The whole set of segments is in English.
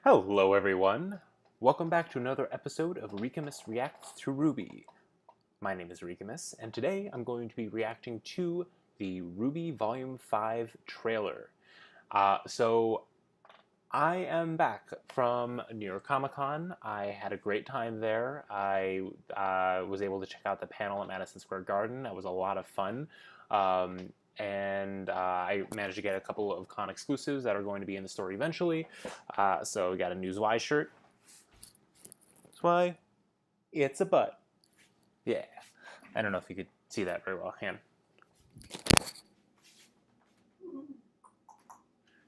Hello everyone! Welcome back to another episode of Ricamus Reacts to RWBY. My name is Ricamus, and today I'm going to be reacting to the RWBY Volume 5 trailer. So I am back from New York Comic Con. I had a great time there. I was able to check out the panel at Madison Square Garden. That was a lot of fun. And I managed to get a couple of con exclusives that are going to be in the store eventually. So we got a News Why shirt. That's why it's a butt. Yeah. I don't know if you could see that very well. Hand.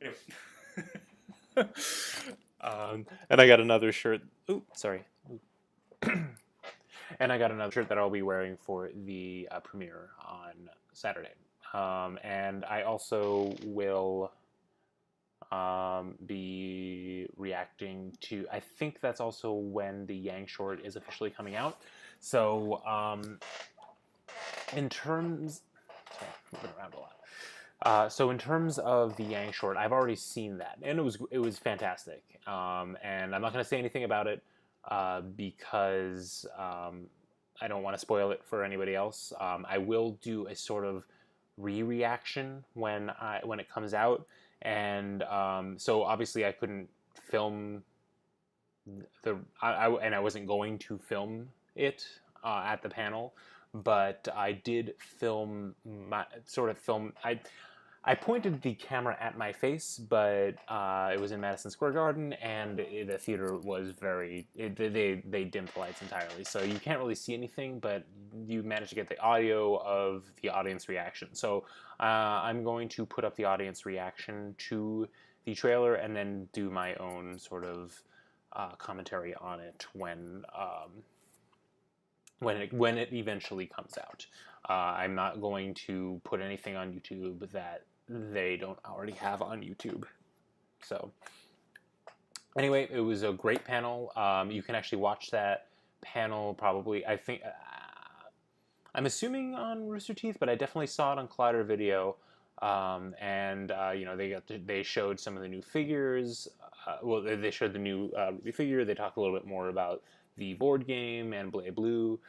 Anyway. And I got another shirt. Ooh, sorry. And I got another shirt that I'll be wearing for the premiere on Saturday. And I also will be reacting to, I think that's also when the Yang short is officially coming out. So in terms, sorry, moving around a lot. So in terms of the Yang short, I've already seen that, and it was fantastic. And I'm not going to say anything about it because I don't want to spoil it for anybody else. I will do a sort of re-reaction when it comes out, and so obviously I couldn't film and I wasn't going to film it at the panel, but I did film I pointed the camera at my face, but it was in Madison Square Garden, and the theater was they dimmed the lights entirely, so you can't really see anything, but you manage to get the audio of the audience reaction. So I'm going to put up the audience reaction to the trailer and then do my own sort of commentary on it when it eventually comes out. I'm not going to put anything on YouTube that they don't already have on YouTube. So anyway, it was a great panel. You can actually watch that panel probably, I think, I'm assuming on Rooster Teeth, but I definitely saw it on Collider Video. You know, they showed some of the new figures. Well, they showed the new RWBY figure. They talked a little bit more about the board game and Blue,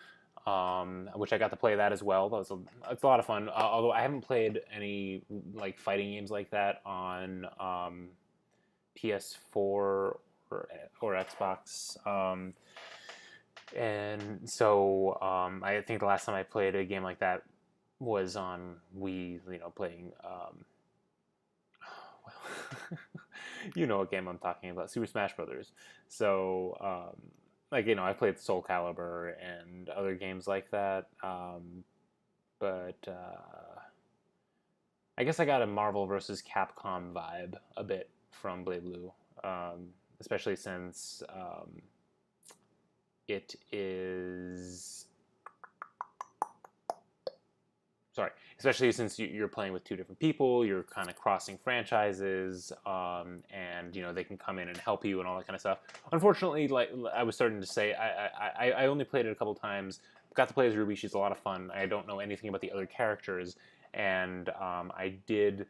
which I got to play that as well. It's a lot of fun. Although I haven't played any like fighting games like that on PS4 or Xbox. And so I think the last time I played a game like that was on Wii, you know, playing, well, you know what game I'm talking about, Super Smash Brothers. So, like, you know, I played Soul Calibur and other games like that, but I guess I got a Marvel vs. Capcom vibe a bit from Blue, especially since it is... Sorry, especially since you're playing with two different people, you're kind of crossing franchises, and you know they can come in and help you and all that kind of stuff. Unfortunately, like I was starting to say, I only played it a couple times. Got to play as RWBY. She's a lot of fun. I don't know anything about the other characters, and I did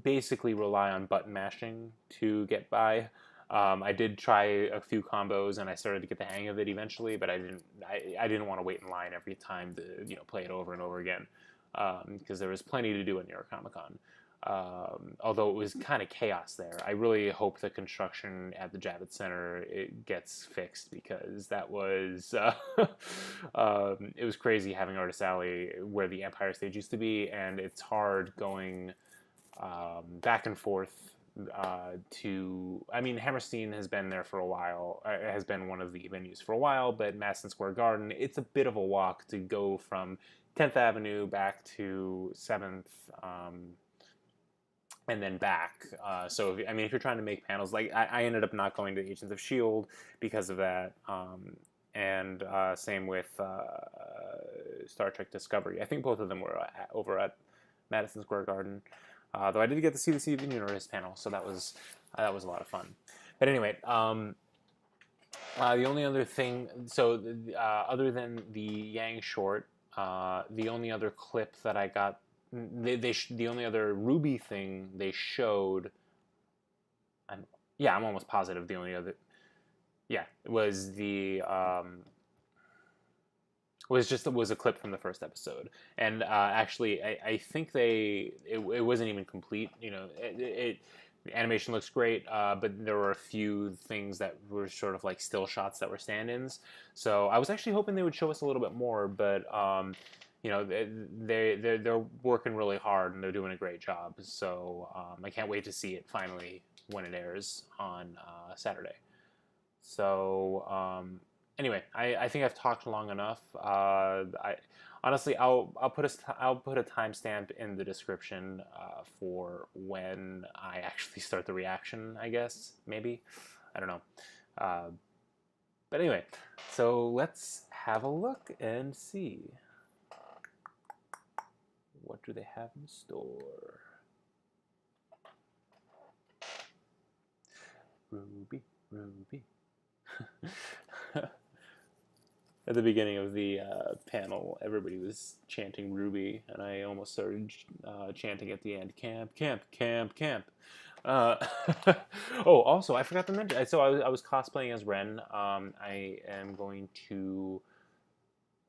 basically rely on button mashing to get by. I did try a few combos and I started to get the hang of it eventually, but I didn't want to wait in line every time to, you know, play it over and over again, because there was plenty to do at New York Comic Con. Although it was kind of chaos there. I really hope the construction at the Javits Center gets fixed, because that was it was crazy having Artist Alley where the Empire stage used to be, and it's hard going back and forth I mean, Hammerstein has been there for a while, has been one of the venues for a while, but Madison Square Garden, it's a bit of a walk to go from 10th Avenue back to 7th, and then back. So, I mean, if you're trying to make panels, like, I ended up not going to Agents of S.H.I.E.L.D. because of that, and same with Star Trek Discovery. I think both of them were over at Madison Square Garden. Though I did get to see the Steven Universe panel, so that was a lot of fun. But anyway, the only other thing, so other than the Yang short, the only other clip that I got, the only other RWBY thing they showed, Yeah, I'm almost positive the only other. Yeah, it was the was a clip from the first episode, and actually, I think it wasn't even complete. You know, the animation looks great, but there were a few things that were sort of like still shots that were stand-ins. So I was actually hoping they would show us a little bit more, but you know, they're working really hard and they're doing a great job. So I can't wait to see it finally when it airs on Saturday. So anyway, I think I've talked long enough. Honestly, I'll put a timestamp in the description for when I actually start the reaction. I guess maybe, I don't know. But anyway, so let's have a look and see what do they have in store. RWBY, RWBY. At the beginning of the panel, everybody was chanting RWBY, and I almost started chanting at the end, camp, camp, camp, camp. Oh, also, I forgot to mention, so I was cosplaying as Ren. I am going to,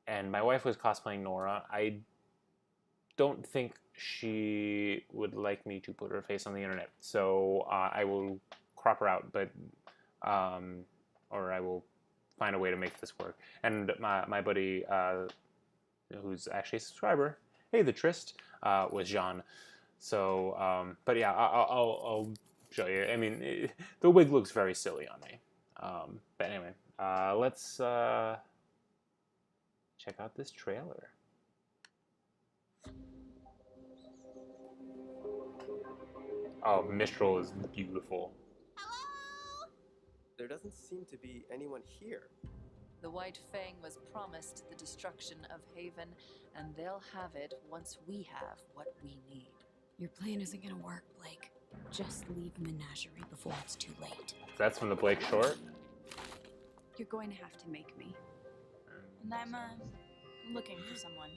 and my wife was cosplaying Nora. I don't think she would like me to put her face on the internet, so I will crop her out, but or I will find a way to make this work. And my buddy, who's actually a subscriber, hey, the Trist, was Jean. So, but yeah, I'll show you. I mean, the wig looks very silly on me. But anyway, let's check out this trailer. Oh, Mistral is beautiful. Hello? There doesn't seem to be anyone here. The White Fang was promised the destruction of Haven, and they'll have it once we have what we need. Your plan isn't gonna work, Blake. Just leave the menagerie before it's too late. That's from the Blake short? You're going to have to make me. And I'm looking for someone.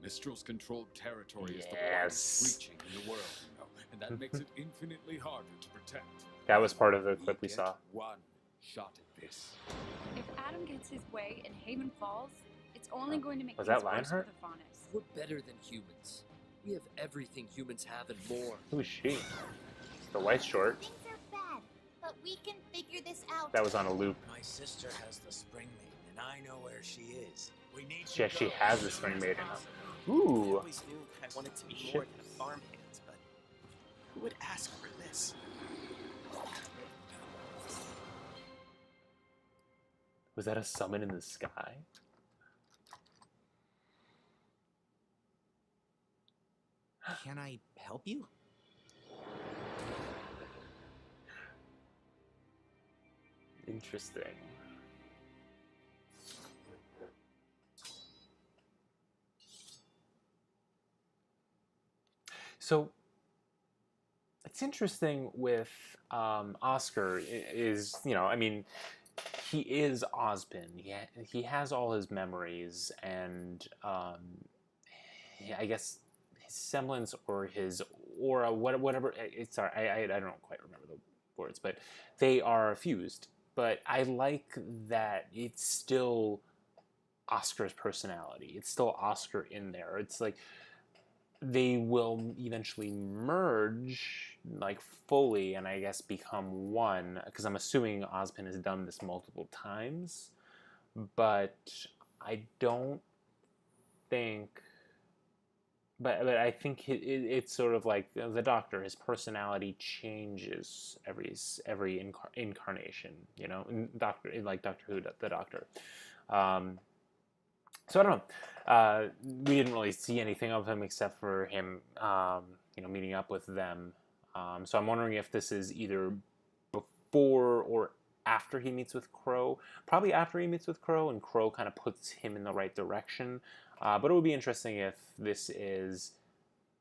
Mistral's controlled territory is the Yes. widest reaching in the world, you know, and that makes it infinitely harder to protect. That was part of the We clip we get saw. one shot at this. If Adam gets his way and Haven falls, it's only going to make Was things that worse for Lionheart? the Faunus. We're better than humans. We have everything humans have and more. Who is she? It's the white short. Things are bad, but we can figure this out. That was on a loop. My sister has the Spring Maiden, and I know where she is. We need She actually has the Spring Maiden. I Ooh. always knew I wanted to be Shit. more than a farmhand, but who would ask for this? Was that a summon in the sky? Can I help you? Interesting. So it's interesting with Oscar is, you know, I mean, he is Ozpin. He has all his memories, and I guess his semblance or his aura, whatever. Sorry, I don't quite remember the words, but they are fused. But I like that it's still Oscar's personality. It's still Oscar in there. It's like they will eventually merge like fully and I guess become one, because I'm assuming Ozpin has done this multiple times, but I don't think, but I think it's sort of like the Doctor. His personality changes every incarnation, you know, in Doctor Who, the Doctor. So I don't know. We didn't really see anything of him except for him, you know, meeting up with them. So I'm wondering if this is either before or after he meets with Crow. Probably after he meets with Crow, and Crow kind of puts him in the right direction. But it would be interesting if this is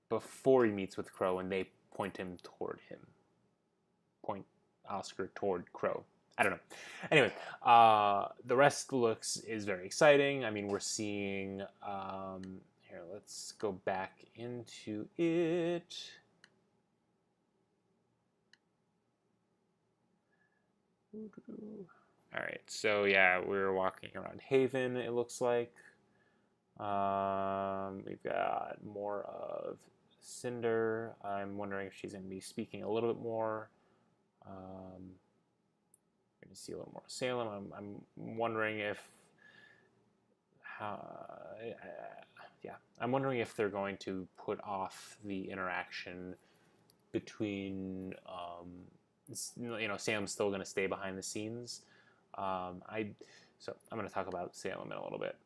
before he meets with Crow and they point him toward him. Point Oscar toward Crow. I don't know. Anyway, the rest is very exciting. I mean, we're seeing, here, let's go back into it. Alright, so yeah, we're walking around Haven, it looks like. We've got more of Cinder. I'm wondering if she's going to be speaking a little bit more. We're going to see a little more Salem. I'm wondering if I'm wondering if they're going to put off the interaction between Salem's still going to stay behind the scenes. So I'm going to talk about Salem in a little bit.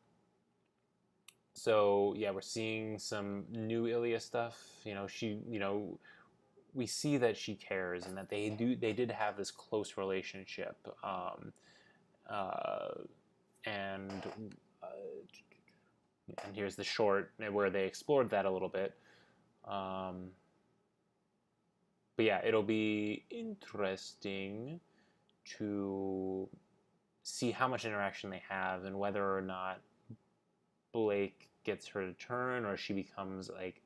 So yeah, we're seeing some new Ilya stuff. We see that she cares and that they did have this close relationship. And here's the short where they explored that a little bit. But yeah, it'll be interesting to see how much interaction they have and whether or not Blake gets her to turn, or she becomes like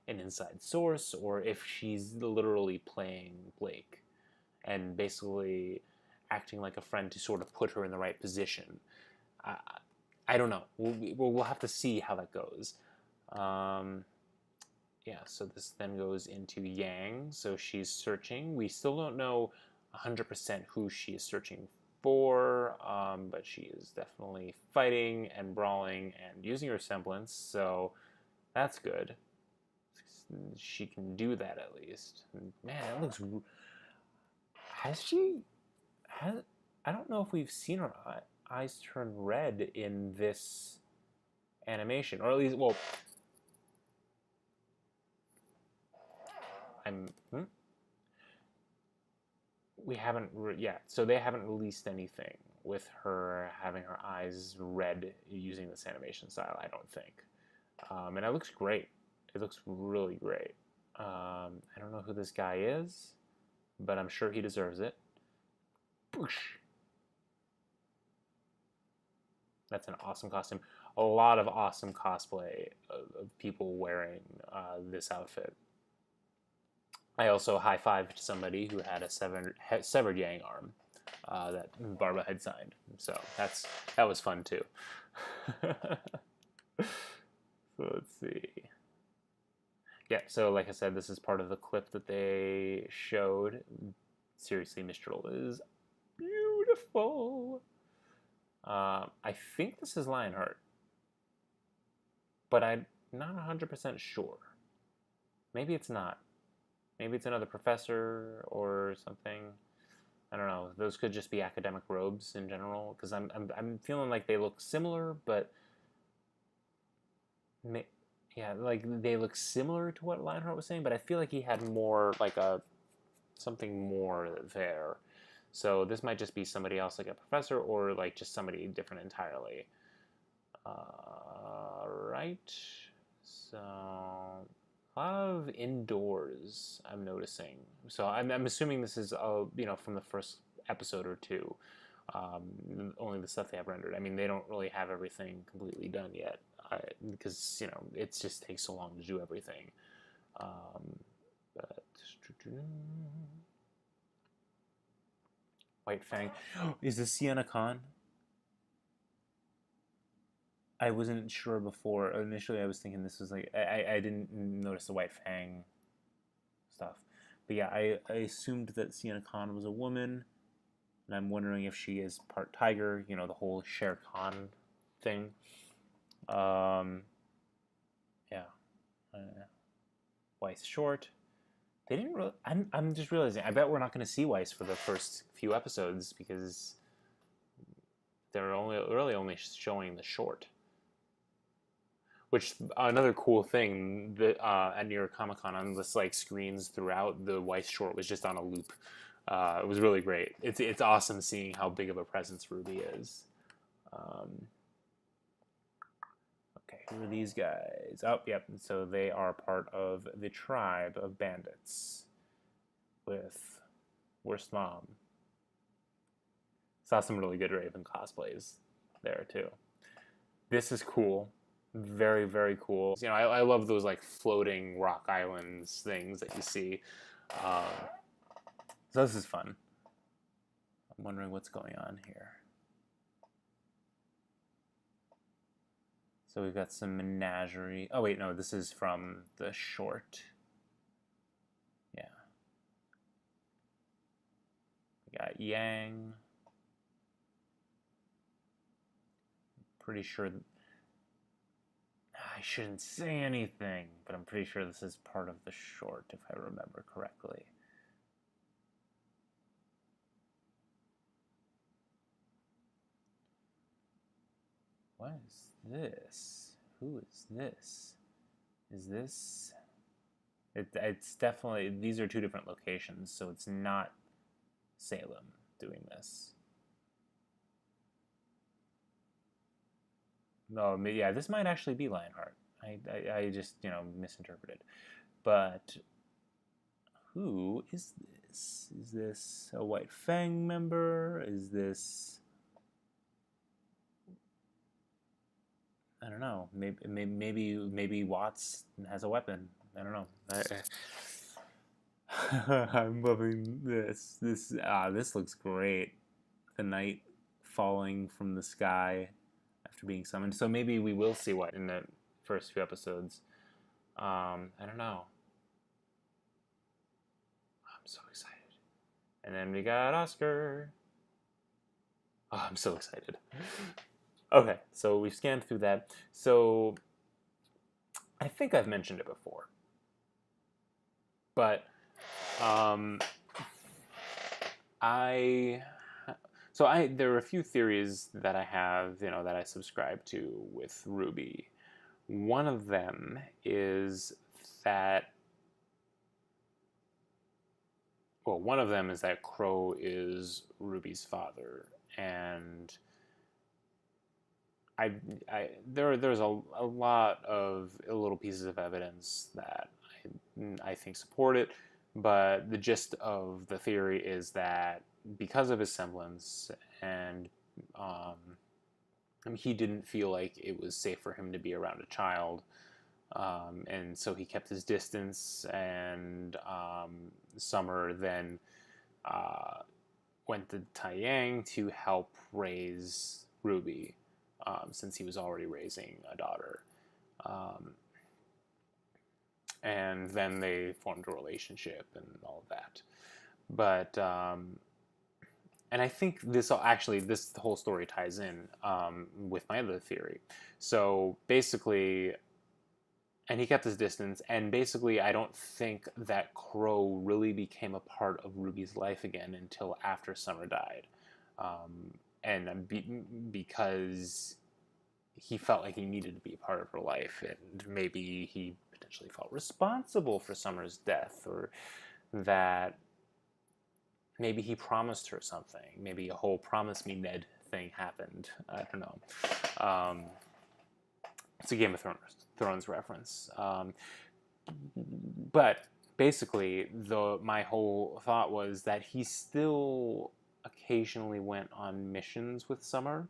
an inside source, or if she's literally playing Blake and basically acting like a friend to sort of put her in the right position. I don't know. We'll have to see how that goes. Yeah, so this then goes into Yang. So she's searching. We still don't know 100% who she is searching for, but she is definitely fighting and brawling and using her semblance, so that's good. She can do that at least. Man, it looks... I don't know if we've seen her eyes turn red in this animation, or at least, well... We haven't, so they haven't released anything with her having her eyes red using this animation style, I don't think. And it looks great. It looks really great. I don't know who this guy is, but I'm sure he deserves it. Boosh. That's an awesome costume. A lot of awesome cosplay of people wearing this outfit. I also high-fived somebody who had a severed Yang arm that Barba had signed. So that was fun too. So let's see. Yeah, so like I said, this is part of the clip that they showed. Seriously, Mistral is beautiful. I think this is Lionheart, but I'm not 100% sure. Maybe it's not. Maybe it's another professor or something. I don't know. Those could just be academic robes in general, because I'm feeling like they look similar, but yeah, like they look similar to what Lionheart was saying, but I feel like he had more like something more there. So this might just be somebody else, like a professor, or like just somebody different entirely. Right. So a lot of indoors I'm noticing. So I'm assuming this is from the first episode or two. Only the stuff they have rendered. I mean, they don't really have everything completely done yet, because it just takes so long to do everything. But White Fang. Is this Sienna Khan? I wasn't sure before. Initially, I was thinking this was like... I didn't notice the White Fang stuff. But yeah, I assumed that Sienna Khan was a woman. And I'm wondering if she is part tiger. The whole Shere Khan thing. Yeah. Weiss short. They didn't really... I'm just realizing, I bet we're not going to see Weiss for the first few episodes, because they're really only showing the short. Which, another cool thing that at New York Comic Con, on this screens throughout, the Weiss short was just on a loop. It was really great. It's awesome seeing how big of a presence RWBY is. Okay, who are these guys? Oh, yep. So they are part of the tribe of bandits with Worst Mom. Saw some really good Raven cosplays there too. This is cool. Very, very cool. I love those floating rock islands things that you see. So this is fun. wondering what's going on here. So we've got some menagerie. Oh wait, no, this is from the short. Yeah. We got Yang. Pretty sure I shouldn't say anything, but I'm pretty sure this is part of the short, if I remember correctly. What is this? Who is this? Is this... It's definitely... These are two different locations, so it's not Salem doing this. No, yeah, this might actually be Lionheart. I just, you know, misinterpreted. But who is this? Is this a White Fang member? Is this... I don't know. Maybe Watts has a weapon. I don't know. I'm loving this. This looks great. The night falling from the sky after being summoned. So maybe we will see White in the first few episodes. I don't know. I'm so excited. And then we got Oscar. Oh, I'm so excited. Okay, so we've scanned through that. So I think I've mentioned it before, but there are a few theories that I have, you know, that I subscribe to with RWBY. One of them is that, well, one of them is that Crow is RWBY's father, and there's a lot of little pieces of evidence that I think support it, but the gist of the theory is that because of his semblance and he didn't feel like it was safe for him to be around a child, and so he kept his distance, and Summer then went to Taiyang to help raise RWBY. Since he was already raising a daughter. And then they formed a relationship and all of that. But, and I think this whole story ties in with my other theory. So basically, and he kept his distance, and basically I don't think that Crow really became a part of RWBY's life again until after Summer died. And because he felt like he needed to be a part of her life, and maybe he potentially felt responsible for Summer's death, or that maybe he promised her something. Maybe a whole "promise me, Ned" thing happened. I don't know. It's a Game of Thrones reference. But basically, my whole thought was that he still occasionally went on missions with Summer,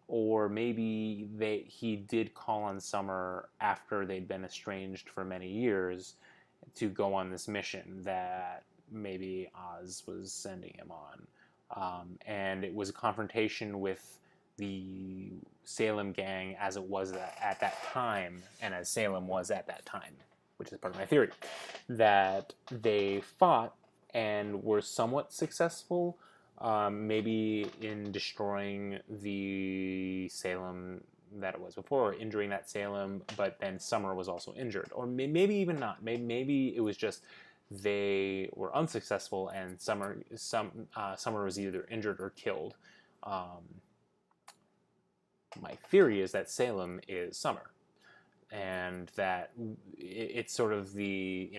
or maybe he did call on Summer after they'd been estranged for many years to go on this mission that maybe Oz was sending him on. And it was a confrontation with the Salem gang as it was at that time, and as Salem was at that time, which is part of my theory, that they fought and were somewhat successful, maybe in destroying the Salem that it was before, or injuring that Salem, but then Summer was also injured. Or maybe even not. Maybe it was just they were unsuccessful and Summer was either injured or killed. My theory is that Salem is Summer, and that it's sort of the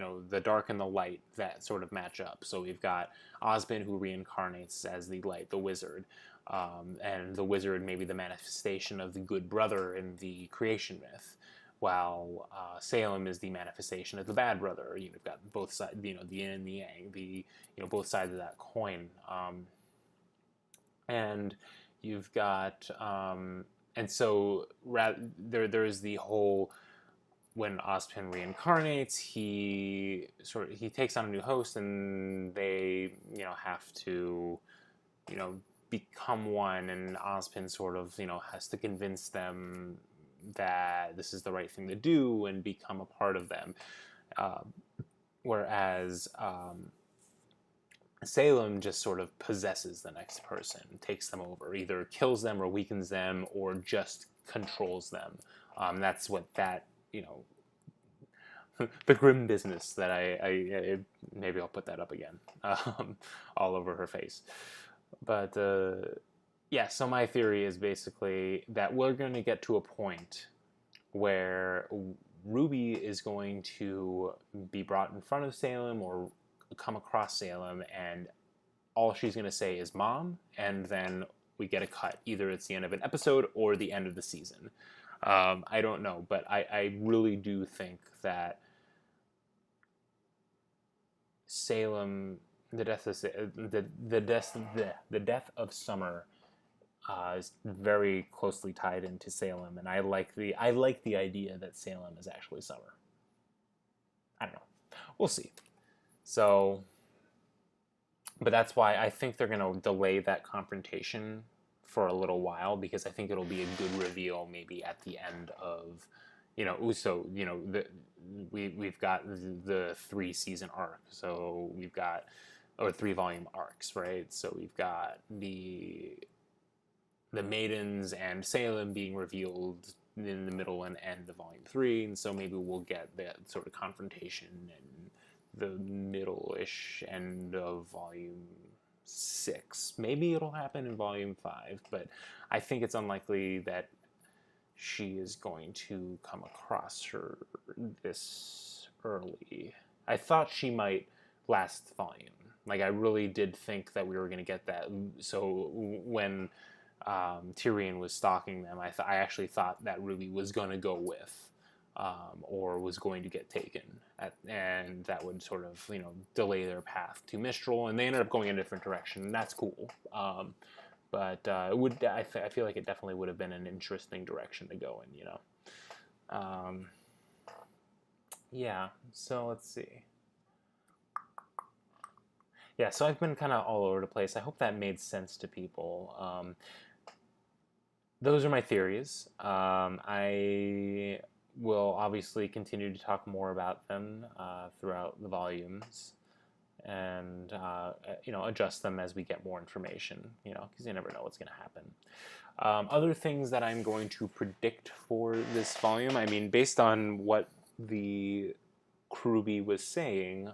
dark and the light that sort of match up. So we've got Ozpin, who reincarnates as the light, the wizard, and the wizard may be the manifestation of the good brother in the creation myth, while Salem is the manifestation of the bad brother. You've got both sides, the yin and the yang, both sides of that coin, and you've got. And so there's the whole, when Ozpin reincarnates, he takes on a new host, and they have to become one, and Ozpin sort of, has to convince them that this is the right thing to do and become a part of them. Whereas Salem just sort of possesses the next person, takes them over, either kills them or weakens them or just controls them. That's what that, the grim business that I maybe I'll put that up again, all over her face. But yeah, so my theory is basically that we're going to get to a point where RWBY is going to be brought in front of Salem or come across Salem, and all she's going to say is "Mom," and then we get a cut. Either it's the end of an episode or the end of the season. I don't know, but I really do think that Salem, the death of Summer, is very closely tied into Salem, and I like the idea that Salem is actually Summer. I don't know. We'll see. So, but that's why I think they're going to delay that confrontation for a little while, because I think it'll be a good reveal maybe at the end of, so, we've got the 3-season arc, so we've got, or 3-volume arcs, right? So we've got the Maidens and Salem being revealed in the middle and end of Volume 3, and so maybe we'll get that sort of confrontation in the middle-ish end of Volume 6. Maybe it'll happen in Volume 5, but I think it's unlikely that she is going to come across her this early. I thought she might last volume. Like, I really did think that we were going to get that. So when Tyrion was stalking them, I actually thought that RWBY was going to go with, or was going to get taken, and that would sort of, delay their path to Mistral, and they ended up going in a different direction, and that's cool. But it would, I feel like it definitely would have been an interesting direction to go in, Yeah, so let's see. Yeah, so I've been kind of all over the place. I hope that made sense to people. Those are my theories. I will obviously continue to talk more about them throughout the volumes, and adjust them as we get more information, because you never know what's going to happen. Other things that I'm going to predict for this volume, I mean, based on what the RWBY was saying,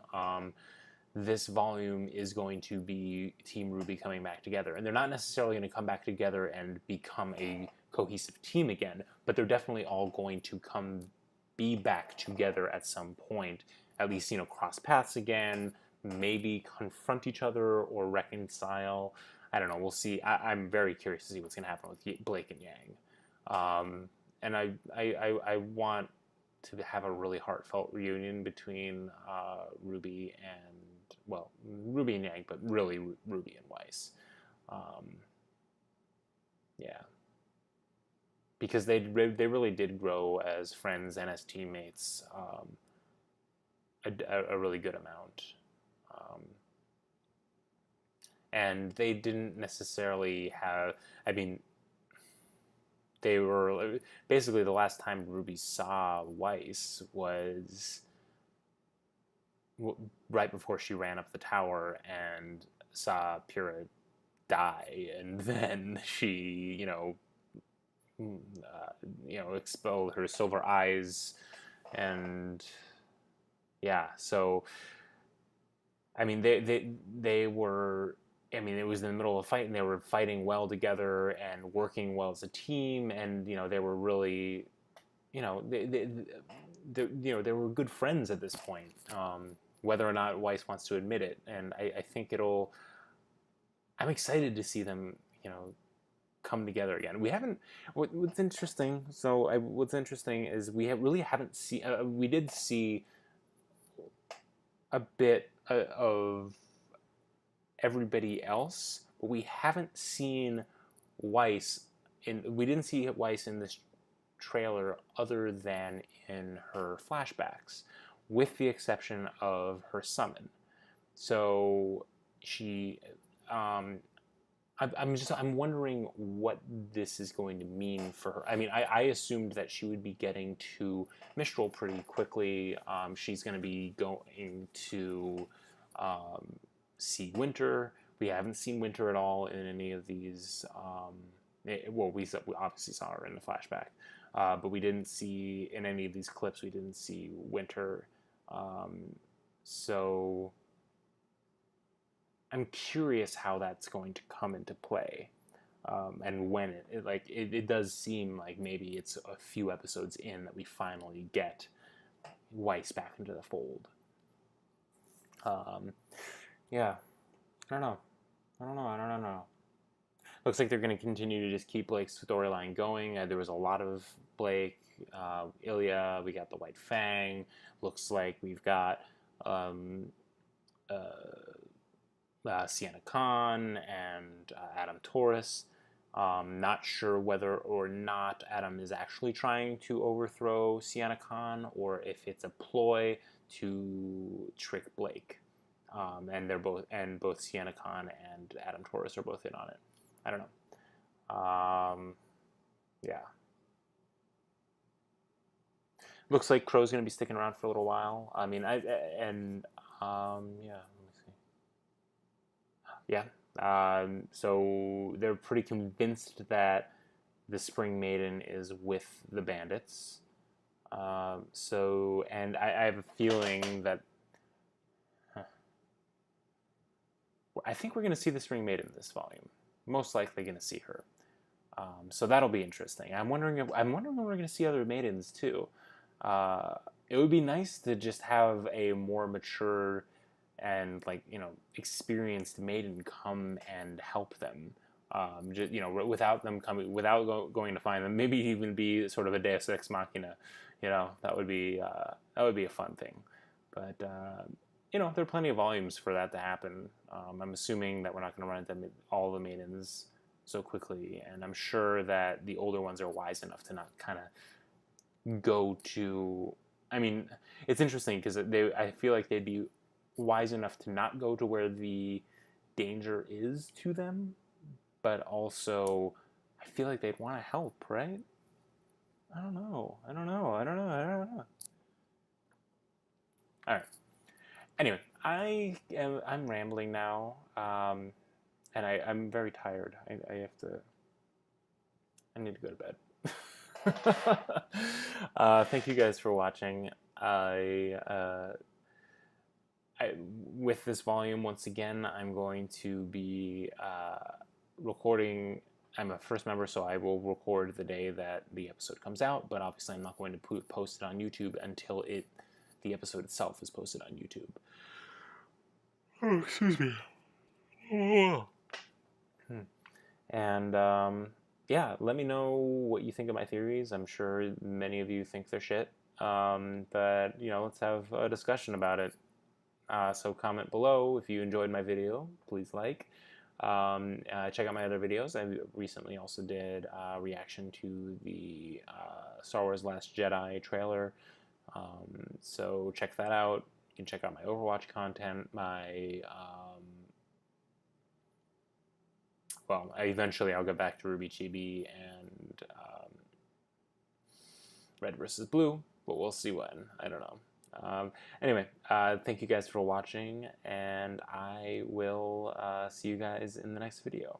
this volume is going to be Team RWBY coming back together, and they're not necessarily going to come back together and become a cohesive team again, but they're definitely all going to be back together at some point, at least, cross paths again, maybe confront each other or reconcile. I don't know. We'll see. I'm very curious to see what's going to happen with Blake and Yang. And I want to have a really heartfelt reunion between RWBY and, well, RWBY and Yang, but really RWBY and Weiss. Yeah. Because they really did grow as friends and as teammates a really good amount. And they didn't necessarily have, I mean, they were, basically the last time RWBY saw Weiss was right before she ran up the tower and saw Pyrrha die, and then she, expelled her silver eyes, and yeah, so, I mean, they were, I mean, it was in the middle of a fight, and they were fighting well together and working well as a team, and they were really, they were good friends at this point, whether or not Weiss wants to admit it, and I think I'm excited to see them, come together again. We haven't. What's interesting? So what's interesting is really haven't seen. We did see a bit of everybody else, but we haven't seen Weiss we didn't see Weiss in this trailer other than in her flashbacks, with the exception of her summon. So she, I'm wondering what this is going to mean for her. I mean, I assumed that she would be getting to Mistral pretty quickly. She's going to be going to see Winter. We haven't seen Winter at all in any of these. Well, we obviously saw her in the flashback, but we didn't see in any of these clips. We didn't see Winter. So I'm curious how that's going to come into play, and when it does seem like maybe it's a few episodes in that we finally get Weiss back into the fold. Yeah, I don't know. Looks like they're going to continue to just keep Blake's storyline going. There was a lot of Blake, Ilya. We got the White Fang. Looks like we've got Sienna Khan and Adam Taurus. Not sure whether or not Adam is actually trying to overthrow Sienna Khan or if it's a ploy to trick Blake. And both Sienna Khan and Adam Taurus are both in on it. I don't know. Yeah. Looks like Crow's going to be sticking around for a little while. I mean, yeah. Let me see. Yeah. So they're pretty convinced that the Spring Maiden is with the bandits. And I have a feeling that I think we're going to see the Spring Maiden in this volume. Most likely going to see her. So that'll be interesting. I'm wondering when we're going to see other maidens too. It would be nice to just have a more mature and experienced maiden come and help them. Just, without them coming, without going to find them. Maybe even be sort of a Deus Ex Machina. That would be a fun thing. But there are plenty of volumes for that to happen. I'm assuming that we're not going to run into all the maidens so quickly, and I'm sure that the older ones are wise enough to not kind of go to. I mean, it's interesting because I feel like they'd be wise enough to not go to where the danger is to them, but also I feel like they'd want to help, right? I don't know. All right. Anyway, I'm rambling now, and I'm very tired. I need to go to bed. Thank you guys for watching. With this volume, once again, I'm going to be recording. I'm a first member, so I will record the day that the episode comes out, but obviously I'm not going to post it on YouTube until the episode itself is posted on YouTube. Oh, excuse me. And yeah, let me know what you think of my theories. I'm sure many of you think they're shit. But let's have a discussion about it. So comment below if you enjoyed my video. Please like. Check out my other videos. I recently also did a reaction to the Star Wars Last Jedi trailer. So check that out. You can check out my Overwatch content, eventually I'll get back to RWBY Chibi and Red vs. Blue, but we'll see when. I don't know. Anyway, thank you guys for watching, and I will see you guys in the next video.